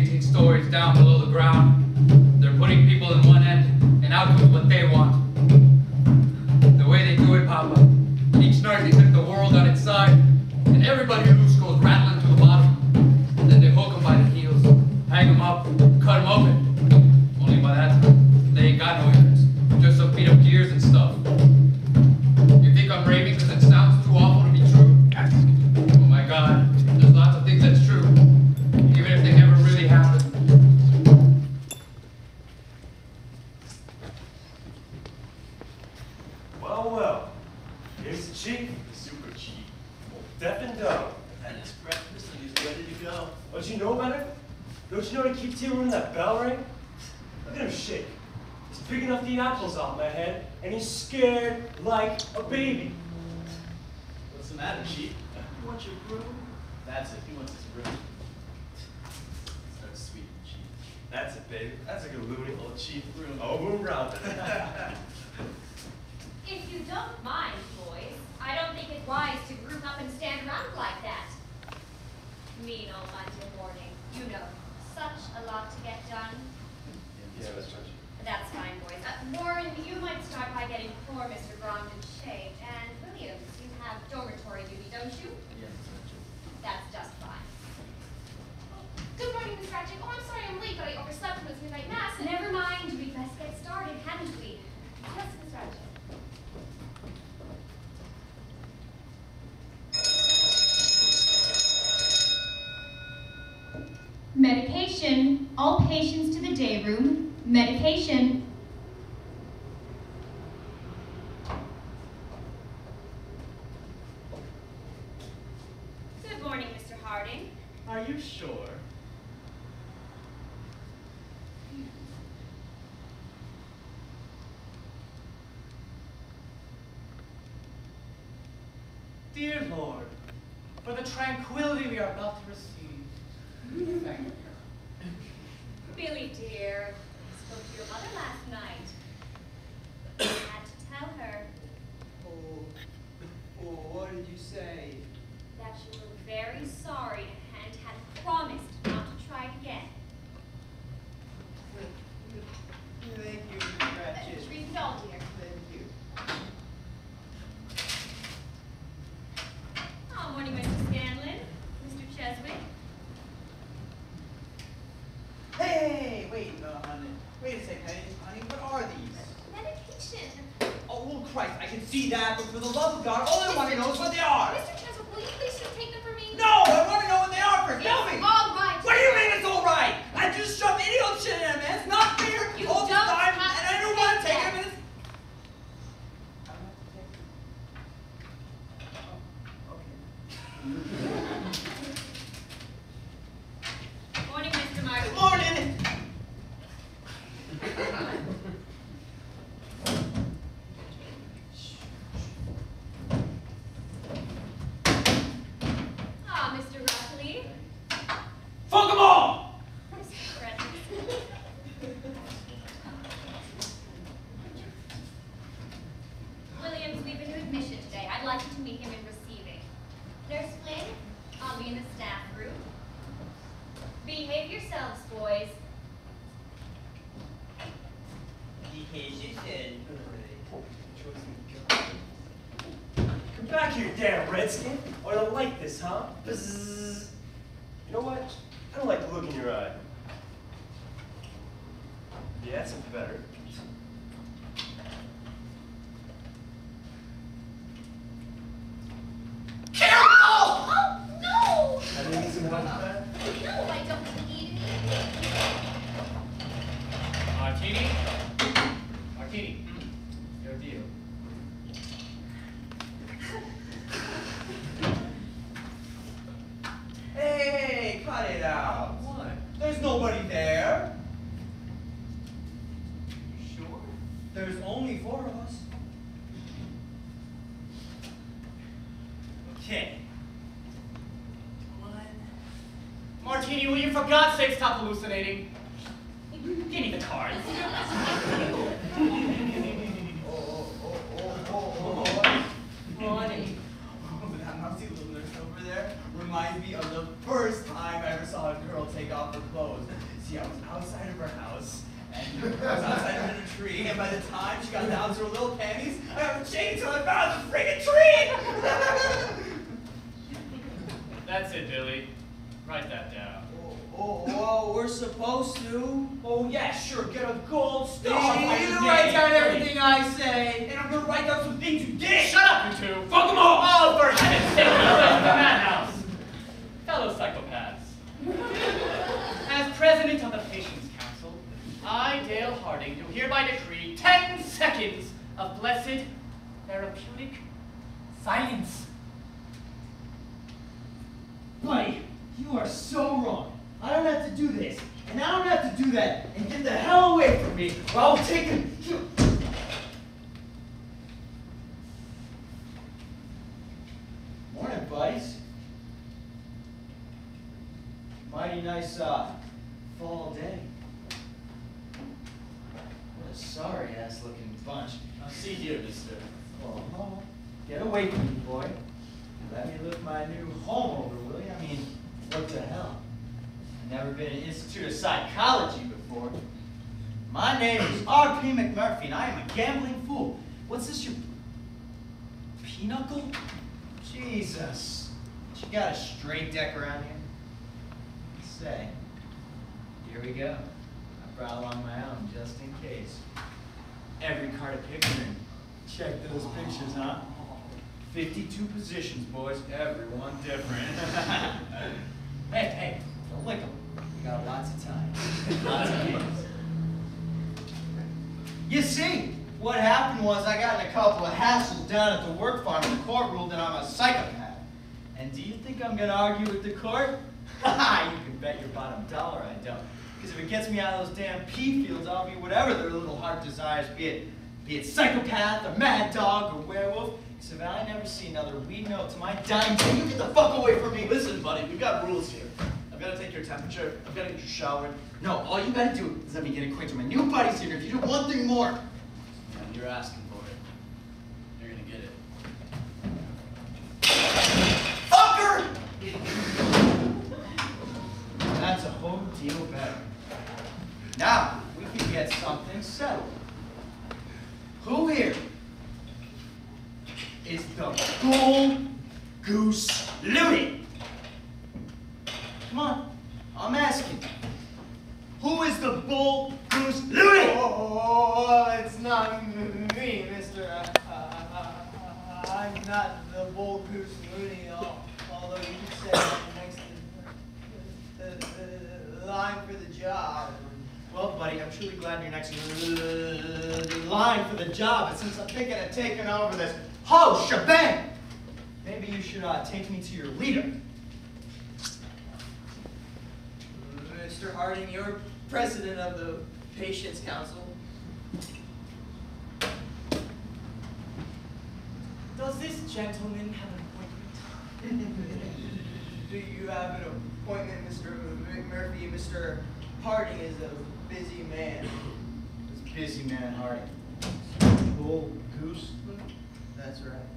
18 stories down below the ground. They're putting people in one end and out with what they want. The way they do it, Papa, each night they took the world on its side, and everybody loose goes rattling to the bottom. And then they hook them by the heels, hang them up, cut them open. Only by that time, they ain't got no ears, just some beat up gears and stuff. You think I'm raving because it sounds too awful to be true? Oh my God, there's lots of things that's true, even if they never really happened. Well, well, here's the chief, The super chief. deaf and dumb. And his breakfast and he's ready to go. Don't you know better? Don't you know to keep till when that bell ring? Look at him shake. He's picking up the apples off my head, and he's scared like a baby. What's the matter, chief? You want your broom? That's it, he wants his broom. Start sweet, chief. That's it, baby. That's like a loony. Old chief broom. Oh, boom round. If you don't mind, boys, I don't think it wise to group up and stand around like that. Mean old Monday morning, you know, such a lot to get done. Yeah, that's right. That's fine, boys. Warren, you might start by getting poor Mr. Grongdon shaved. And Williams, you have dormitory duty, don't you? Yeah, that's right, chief. That's just fine. Good morning, Miss Ratchet. Oh, I'm sorry I'm late, but I overslept from this midnight mass. Never mind, we'd best get started, hadn't we? Yes, Miss Ratchet. Medication. All patients to the day room. Medication. Good morning, Mr. Harding. Are you sure? Dear Lord, for the tranquility we are about to receive, thank you. Billy, dear, I spoke to your mother last night. I had to tell her Oh, what did you say? that you were very sorry and had promised not to try it again. Thank you, Miss Ratchet. Treat it all, dear. Thank you. Oh, morning, Mr. Scanlon. Mr. Cheswick. Hey, wait, honey. Wait a second, honey. What are these? Medication. Oh, well, Christ, I can see that, but for the love of God, all I want to know is what they are. Mr. Cheswick, will you please just take them for me? No, I want to know what they are first. Tell me. All right. What do you mean it's all right? I just shoved any old shit in him, man. It's not fair. You all this don't time, have and I to don't say want to take that. him. And it's... Morning, Mr. Martin. Good morning. Ah, Mr. Ruffley. Fuck them all. Mr. Frederick. Williams, we've been to admission today. I'd like you to meet him in receiving. Nurse Flynn, I'll be in the staff room. Behave yourselves, boys. Come back here, damn redskin. Oh, I don't like this, huh? Bzzz. You know what? I don't like the look in your eye. Yeah, that's better. Careful! Oh, no! I didn't need some help with that. No, I don't need any. Martini? Martini. Your deal. Hey, cut it out. What? There's nobody there. Sure? There's only 4 of us. Okay. Martini, will you for God's sake stop hallucinating? Give me the cards. Funny. That mousy little nurse over there reminds me of the first time I ever saw a girl take off her clothes. See, I was outside of her house, and I was outside under the tree, and by the time she got down to her little panties, I got chained till I found the freaking tree! That's it, Billy. Write that down. Oh, we're supposed to. Oh yeah, sure, get a gold star. You write down everything I say, and I'm gonna write down some things you did. Shut up, you two! Fuck them all! Oh, for heaven's sake, you're in the madhouse! Fellow psychopaths. As president of the Patients' Council, I, Dale Harding, do hereby decree 10 seconds of blessed therapeutic silence. Buddy, you are so wrong. I don't have to do this, and I don't have to do that, and get the hell away from me, or I'll take it. Morning, buddies. Mighty nice fall day. What a sorry-ass looking bunch. Now see here, mister. Oh, get away from me, boy. Let me look my new home over, will you? I mean, what the hell? I've never been in an institute of psychology before. My name is R.P. McMurphy, and I am a gambling fool. What's this, your pinochle? Jesus. You got a straight deck around here? Say, here we go. I brought along my own, just in case. Every card a picture. Check those pictures, huh? 52 positions, boys. Everyone different. Hey, don't lick them. We got lots of time. Lots of games. You see, what happened was I got in a couple of hassles down at the work farm, and the court ruled that I'm a psychopath. And do you think I'm going to argue with the court? Ha! You can bet your bottom dollar I don't. Because if it gets me out of those damn pea fields, I'll be whatever their little heart desires, be it psychopath, or mad dog, or werewolf. Because if I never see another weed note to my dying day, you get the fuck away from me. Listen, buddy, we've got rules here. I've got to take your temperature. I've got to get you showered. No, all you gotta do is let me get acquainted with my new buddies here. If you do one thing more, And you're asking for it. You're gonna get it. fucker! That's a whole deal better. Now, we can get something settled. Who here is the Bull Goose Looney? Come on, I'm asking. Who is the Bull Goose Looney? Oh, it's not me, mister. I'm not the Bull Goose Looney, although you said I'm next to the line for the job. Well, buddy, I'm truly glad you're next to the line for the job. And since I'm thinking of taking over this whole shebang, maybe you should take me to your leader. Mr. Harding, you're president of the Patients' Council. Does this gentleman have an appointment? Do you have an appointment, Mr. McMurphy? Mr. Harding is a busy man. This busy man, Harding. Bull Goose Looney? That's right.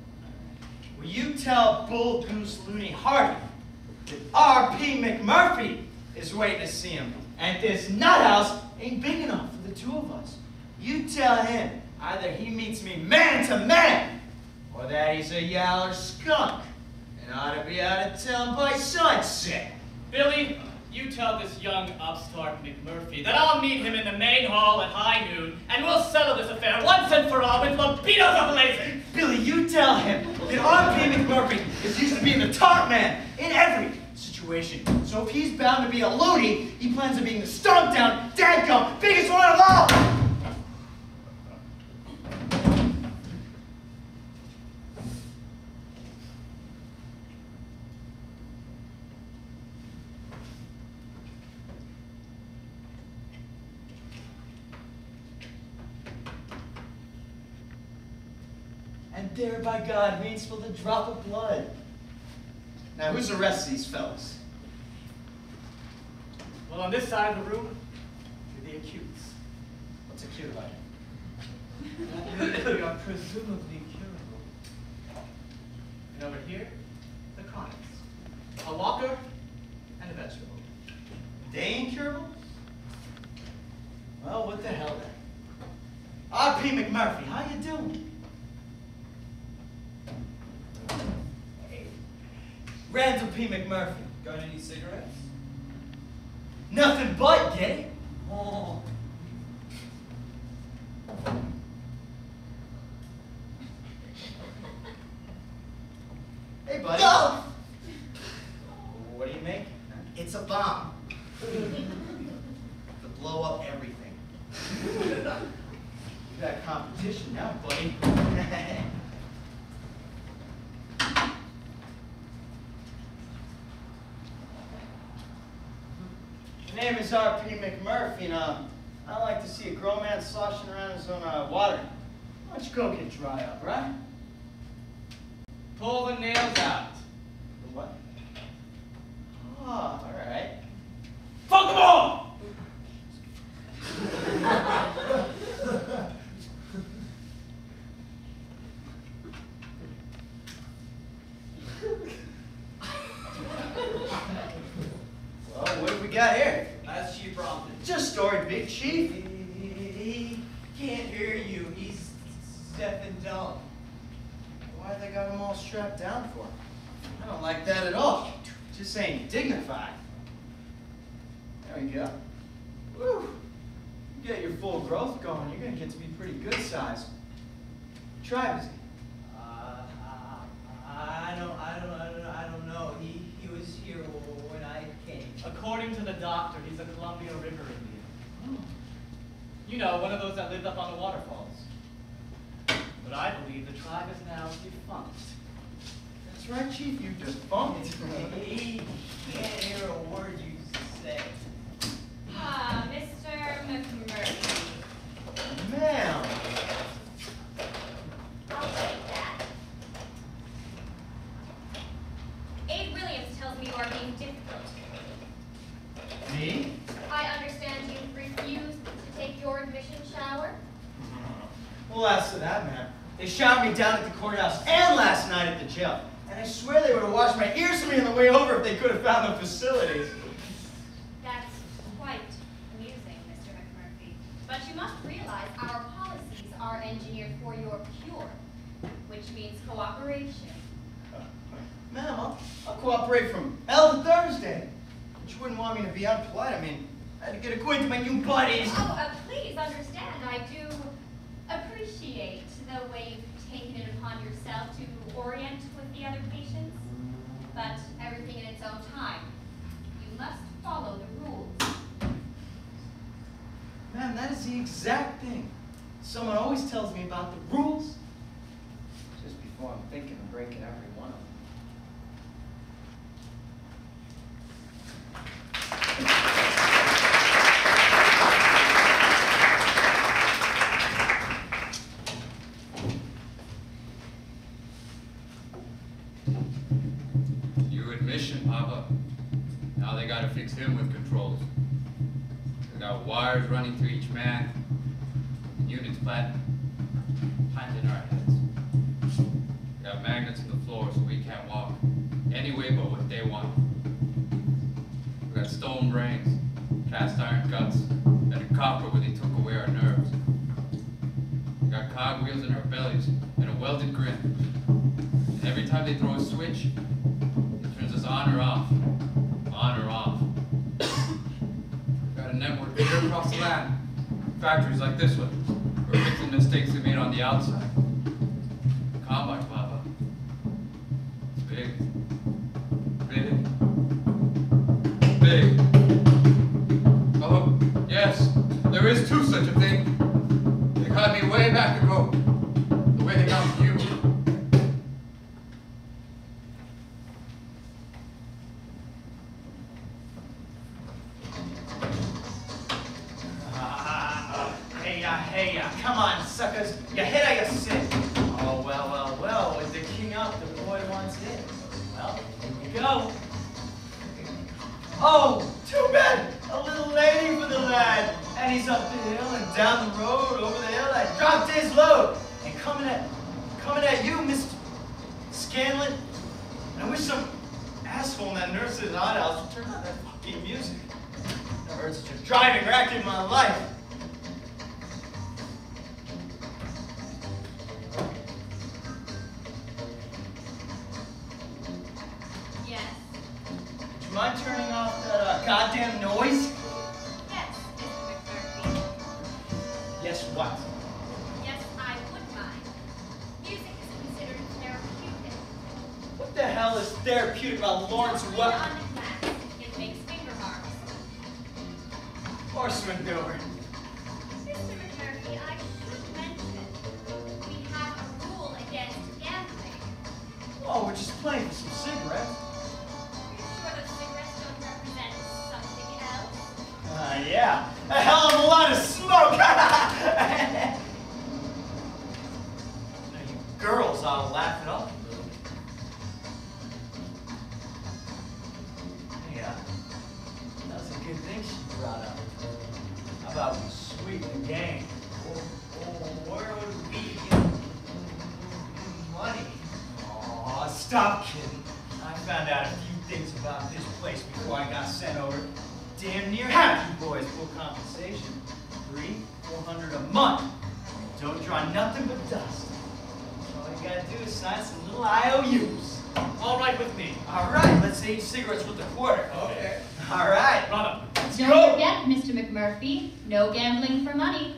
Will you tell Bull Goose Looney Harding that R.P. McMurphy is waiting to see him, and this nut house ain't big enough for the two of us? You tell him either he meets me man to man, or that he's a yaller skunk and ought to be out of town by sunset. Billy, you tell this young upstart McMurphy that I'll meet him in the main hall at high noon, and we'll settle this affair once and for all with libidos ablazing. Billy, you tell him that R.P. McMurphy is used to being the top man in every situation. So if he's bound to be a loony, he plans on being the stomped down, dadgum, biggest one of all! And there, by God, means for the drop of blood. Now, who's the rest of these fellas? Well, on this side of the room, you're the acutes. What's acute about it? You are presumably curable. And over here, the chronics. A walker and a vegetable. They incurable? Well, what the hell then? R.P. McMurphy, how you doing? Hey, Randall P. McMurphy. Got any cigarettes? Nothing but, get it? Oh. Hey, buddy. No! What do you make? It's a bomb. To blow up everything. You got competition now, buddy. My name is R.P. McMurphy, and I don't like to see a grown man sloshing around his own water. Why don't you go get dry up, right? Pull the nails out. The what? Oh, all right. Fuck them all! Well, what do we got here? That's Chief Brompton. Just story, Big Chief. He can't hear you. He's deaf and dumb. Why they got him all strapped down for? I don't like that at all. Just ain't dignified. There we go. Woo! You get your full growth going, you're gonna get to be pretty good size. Tribe is he? I don't know. He was here when I came. According to the doctor, he's a Columbia River Indian. Oh. You know, one of those that lived up on the waterfalls. But I believe the tribe is now defunct. That's right, Chief, you defunct. He can't hear a word you say. Ah, Mr. McMurphy. Ma'am. I'll take that. Abe Williams tells me you are being difficult. Me? I understand you've refused to take your admission shower? Well, as to that, ma'am, they shot me down at the courthouse and last night at the jail. And I swear they would have washed my ears for me on the way over if they could have found the facilities. That's quite amusing, Mr. McMurphy. But you must realize our policies are engineered for your cure, which means cooperation. Ma'am, I'll cooperate from hell to Thursday. But you wouldn't want me to be unpolite. I mean, I had to get acquainted with my new buddies. Oh, please understand, I do appreciate the way you've taken it upon yourself to orient with the other patients. But everything in its own time. You must follow the rules. Ma'am, that is the exact thing. Someone always tells me about the rules just before I'm thinking of breaking every one of them. New admission, Papa. Now they gotta fix him with controls. They got wires running through each man. And units planted in our heads. We got magnets in the floor so we can't walk any way but what they want. We got stone brains, cast iron guts, and a copper where they took away our nerves. We got cogwheels in our bellies and a welded grin. And every time they throw a switch, it turns us on or off. On or off. We got a network clear across the land. Factories like this one. We're fixing mistakes we made on the outside. Combine, Papa. It's big. Big. Big. Oh, yes, there is too such a thing. They got me way back ago. The way they got you. Hey, come on, suckers. You hit or you sit. Oh, well. With the king up, the boy wants it. Well, here you go. Oh, too bad. A little lady for the lad. And he's up the hill and down the road, over the hill. I dropped his load. And coming at you, Mr. Scanlon. And I wish some asshole in that nurse's outhouse would turn on that fucking music. Birds are just driving wrecked in my life. Yes. Would you mind turning off that goddamn noise? Yes, Mr. McMurphy. Yes, what? Yes, I would mind. Music is considered therapeutic. What the hell is therapeutic about Lawrence Only Welk? on the glass. It makes finger marks. Horse manure. Mr. McMurphy, I should mention, we have a rule against gambling. Oh, we're just playing for some cigarettes. Are you sure those cigarettes don't represent something else? Yeah. A hell of a lot of smoke! Now, you girls ought to laugh it up a little. Yeah. That's a good thing she brought up. How about we sweep the game? Where would we get money? Aw, stop kidding. I found out a few things about this place before I got sent over. Damn near half you boys full compensation. $300-400 a month. Don't draw nothing but dust. All you gotta do is sign some little IOUs. All right with me. All right, let's say each cigarette's worth a quarter. Okay. All right. Brother. Let's Don't go. forget, Mr. McMurphy, no gambling for money.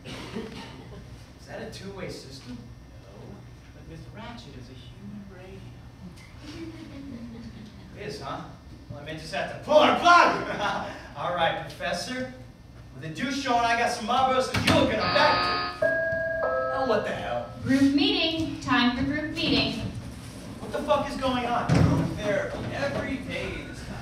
Is that a two-way system? No, but Miss Ratchet is a human radio. It is, huh? Well, I may just have to pull her plug. All right, Professor. With the douche showing I got some Marlboros and you're gonna back to. Oh, what the hell? Group meeting. Time for group meeting. What the fuck is going on? Group therapy every day this time.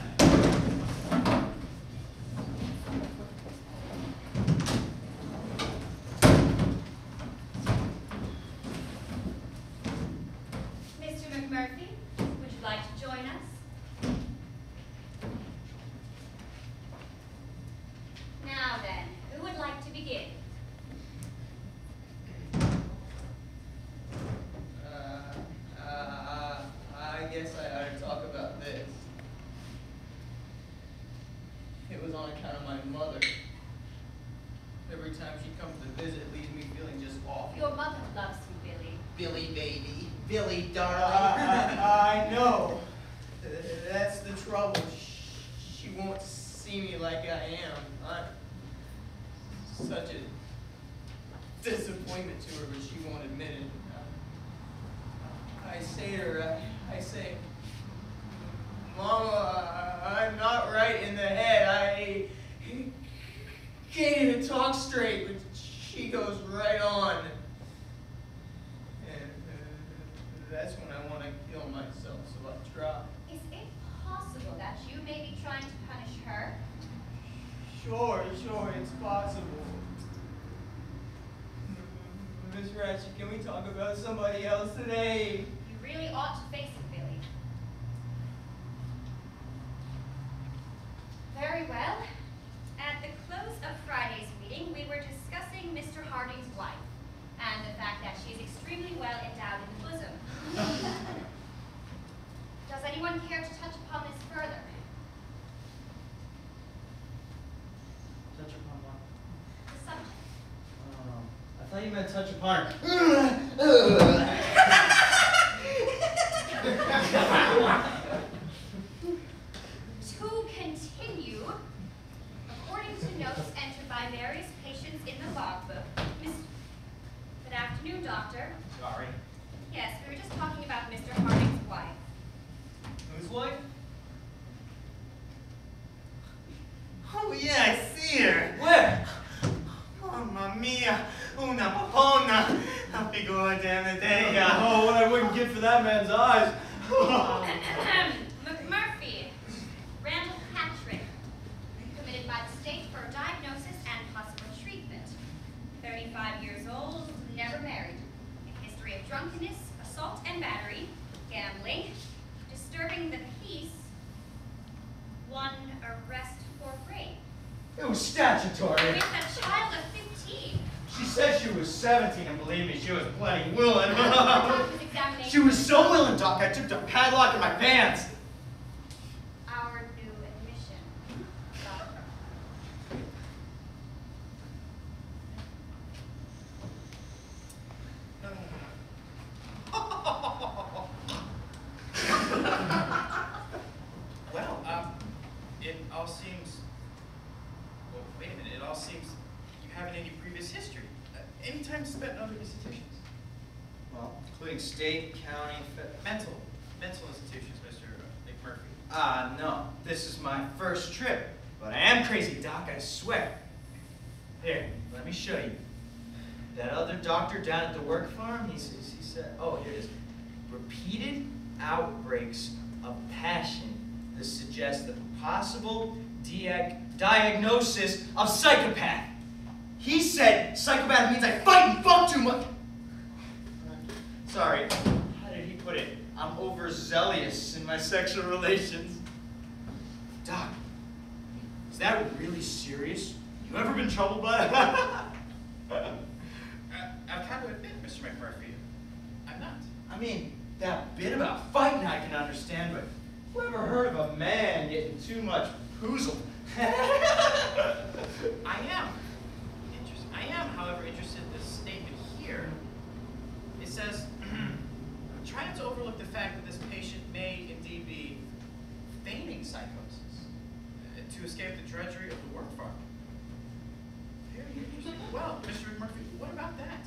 Mr. McMurphy, would you like to join us? Now then, who would like to begin? I guess I ought to talk about this. It was on account of my mother. Every time she comes to visit, it leaves me feeling just awful. Your mother loves you, Billy. Billy, baby. Billy, darling. I know. That's the trouble. She won't see me like I am. I'm such a disappointment to her, but she won't admit it. I say to her, I say, Mama, I'm not right in the head. I can't even talk straight, but she goes right on. And that's when I want to kill myself, so I try. Is it possible that you may be trying to punish her? Sure, it's possible. Miss Ratchet, can we talk about somebody else today? You really ought to face it, Billy. Very well. At the close of Friday's meeting, we were discussing Mr. Harding's wife and the fact that she is extremely well endowed in the bosom. Does anyone care to touch upon this further? Touch upon what? The subject. I thought you meant touch upon her. To continue, according to notes entered by various patients in the logbook, Good afternoon, Doctor. Sorry. Yes, we were just talking about Mr. Harding's wife. Whose wife? Oh yeah, I see her. Where? Mamma mia, una papona. La figura della dea. Oh, what I wouldn't give for that man's eyes. McMurphy, Randall Patrick, committed by the state for diagnosis and possible treatment. 35 years old, never married. A history of drunkenness, assault and battery, gambling, disturbing the peace, one arrest for rape. It was statutory. With a child of 15. She said she was 17, and believe me, she was plenty willing. Doctor's examination. She was so willing, Doc, I took the padlock in my pants. Our new admission. all seems you haven't any previous history. Any time spent in other institutions? Well, including state, county, Mental institutions, Mr. McMurphy. No. This is my first trip. But I am crazy, Doc, I swear. Here, let me show you. That other doctor down at the work farm, he said, oh, here it is. Repeated outbreaks of passion that suggest the possible diagnosis of psychopath. He said psychopath means I fight and fuck too much. Sorry, how did he put it? I'm overzealous in my sexual relations. Doc, is that really serious? You ever been troubled by that? I've kind of admit, Mr. McMurphy, I'm not. I mean, that bit about fighting I can understand, but who ever heard of a man getting too much poozled? I am, however, interested in this statement here. It says, try not to overlook the fact that this patient may indeed be feigning psychosis to escape the drudgery of the work farm. Very interesting. Well, Mr. McMurphy, what about that?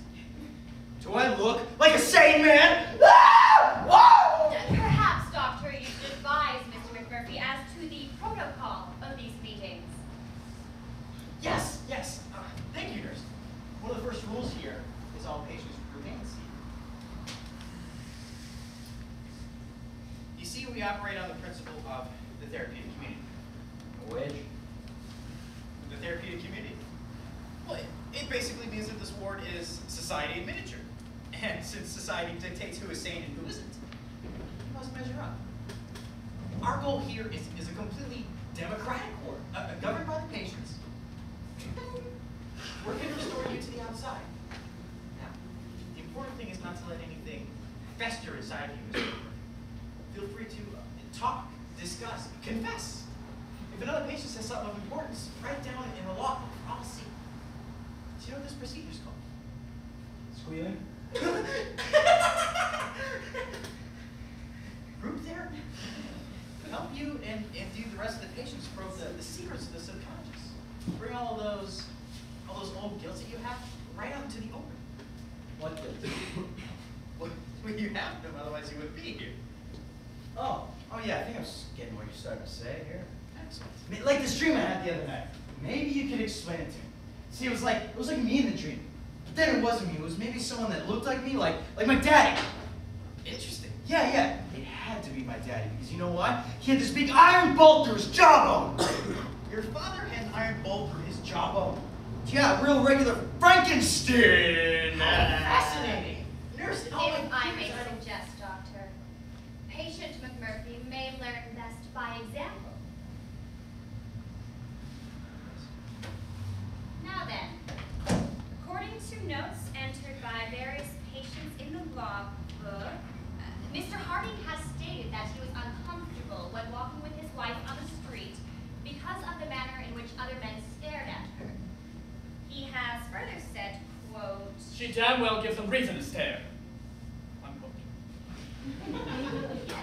Do I look like a sane man? Ah! Whoa! Perhaps, Doctor, you should advise Mr. McMurphy as to the protocol of these meetings. Yes. Thank you, nurse. One of the first rules here is all patients remain seated. You see, we operate on the principle of the therapeutic community. Which? The therapeutic community. Well, it basically means that this ward is society in miniature. And since society dictates who is sane and who isn't, we must measure up. Our goal here is a completely democratic ward, governed by the patients. We're going to restore you to the outside. Now, the important thing is not to let anything fester inside you, Mr. McMurphy. Feel free to talk, discuss, confess. If another patient says something of importance, write down in a log. I'll see. Do you know what this procedure's called? Squealing? Group therapy. Help you and do the rest of the patients probe the secrets of the subconscious. Bring all those old guilts that you have right out into the open. What the? Well, you have them, otherwise you wouldn't be here. Oh yeah, I think I'm getting what you're starting to say here. Excellent. Like this dream I had the other night. Maybe you could explain it to me. See, it was like me in the dream. But then it wasn't me. It was maybe someone that looked like me, like my daddy. Interesting. Yeah. It had to be my daddy, because you know what? He had this big iron bolt through his jawbone. Your father had an iron bolt through his jawbone. Yeah, real regular Frankenstein. Fascinating. Nurse, If I may suggest, Doctor, patient McMurphy may learn best by example. Now then, according to notes entered by various patients in the logbook, Mr. Harding has stated that he was uncomfortable when walking with his wife on the street because of the manner in which other men stared at her. He has further said, quote, She damn well gives them reason to stare. Unquote. yes.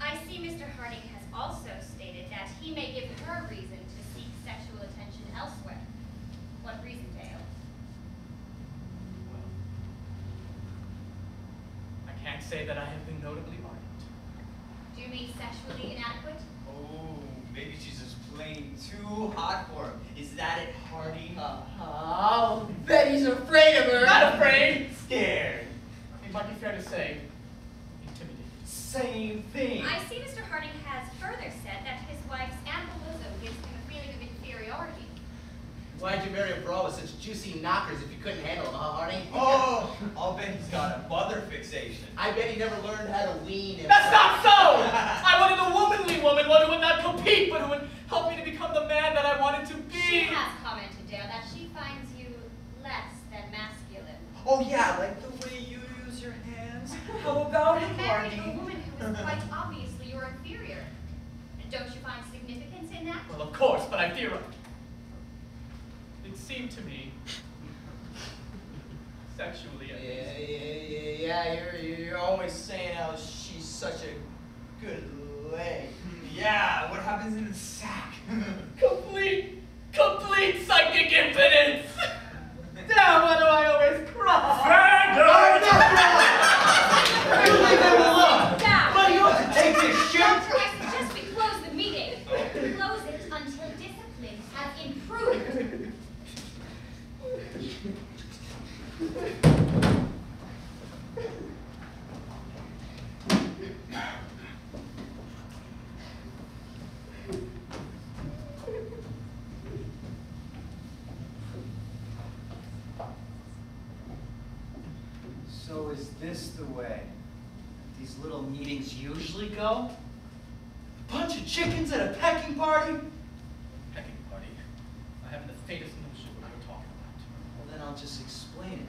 I see Mr. Harding has also stated that he may give her reason to seek sexual attention elsewhere. What reason, Dale? Well, I can't say that I have been notably ardent. Do you mean sexually inadequate? Oh, maybe she's just plain too hot for him. Is that it, Hardy? I'll bet he's afraid of her. Not afraid. Scared. It might be fair to say, intimidated. Same thing. I see Mr. Harding has further said that his wife's ample bosom gives him a feeling of inferiority. Why'd you marry a bra with such juicy knockers if you couldn't handle them, huh, Hardy? Oh, I'll bet he's got a mother fixation. I bet he never learned how to wean him. That's not so! I wanted a womanly woman, one who would not compete, but who would help me to become the man that I wanted to be. She has commented, Dale, that she finds you less than masculine. Oh yeah, like the way you use your hands. How about it, Married Hardy? a woman who is quite obviously your inferior. Don't you find significance in that? Well, of course, but I fear it seemed to me sexually at least. Yeah, you're always saying how she's such a good Yeah, what happens in the sack? Complete psychic is this the way these little meetings usually go? A bunch of chickens at a pecking party? Pecking party? I haven't the faintest notion what you're talking about. Well, then I'll just explain it.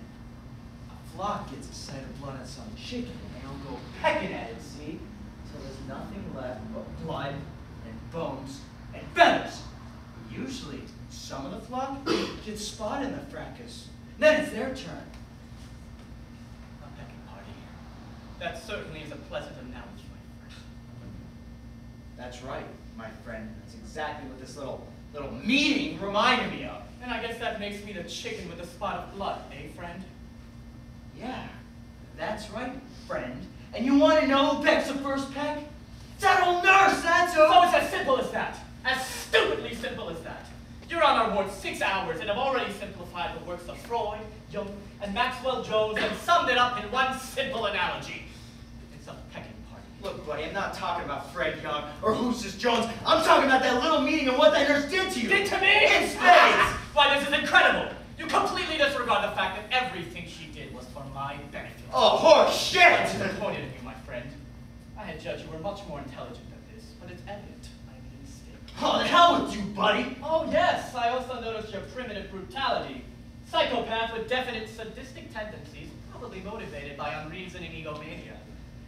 A flock gets a sight of blood on some chicken, and they'll go pecking at it, see? Till there's nothing left but blood and bones and feathers. Usually, some of the flock gets spotted in the fracas. Then it's their turn. A pecking party. That certainly is a pleasant analogy, my friend. That's right, my friend. That's exactly what this little meeting reminded me of. And I guess that makes me the chicken with a spot of blood, eh, friend? Yeah, that's right, friend. And you want to know who pecks the first peck? It's that old nurse, that's who! So it's as simple as that. As stupidly simple as that. You're on our ward 6 hours and have already simplified the works of Freud, Jung, and Maxwell Jones and summed it up in one simple analogy. It's a pecking party. Look, buddy, I'm not talking about Fred Young or Who's This Jones. I'm talking about that little meeting and what that nurse did to you. Did to me? In spades! Why, this is incredible. You completely disregard the fact that everything she did was for my benefit. Oh, horse shit! I'm disappointed in you, my friend. I had judged you were much more intelligent than this, but it's evident I made a mistake. Oh, the hell with you, buddy! Oh, yes, I also noticed your primitive brutality. Psychopath with definite sadistic tendencies, probably motivated by unreasoning egomania.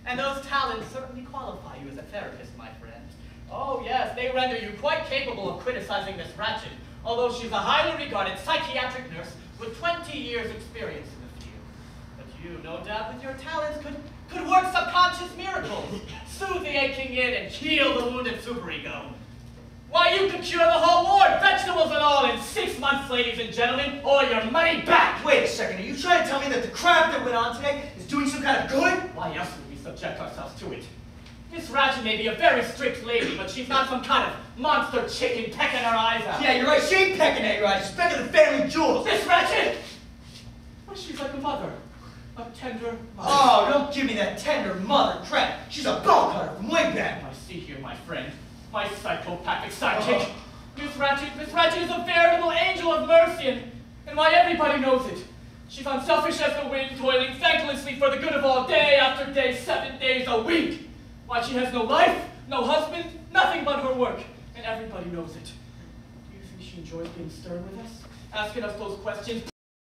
And those talents certainly qualify you as a therapist, my friend. Oh, yes, they render you quite capable of criticizing Miss Ratched, although she's a highly regarded psychiatric nurse with 20 years' experience in the field. But you, no doubt, with your talents, could work subconscious miracles, soothe the aching id, and heal the wounded superego. Why, you could cure the whole ward, vegetables and all, in 6 months, ladies and gentlemen, or your money back! Wait a second, are you trying to tell me that the crap that went on today is doing some kind of good? Why else would we subject ourselves to it? Miss Ratched may be a very strict lady, but she's not some kind of monster chicken pecking her eyes out. Yeah, you're right, she ain't pecking at your eyes, she's pecking the family jewels. Miss Ratched! Well, she's like a mother. A tender mother. Oh, don't give me that tender mother crap. She's a ball cutter from way back. I see here, my friend. My psychopathic sidekick. Miss Ratched is a veritable angel of mercy, and why everybody knows it. She's unselfish as the wind, toiling thanklessly for the good of all day after day, 7 days a week. Why, she has no life, no husband, nothing but her work, and everybody knows it. Do you think she enjoys being stern with us? Asking us those questions?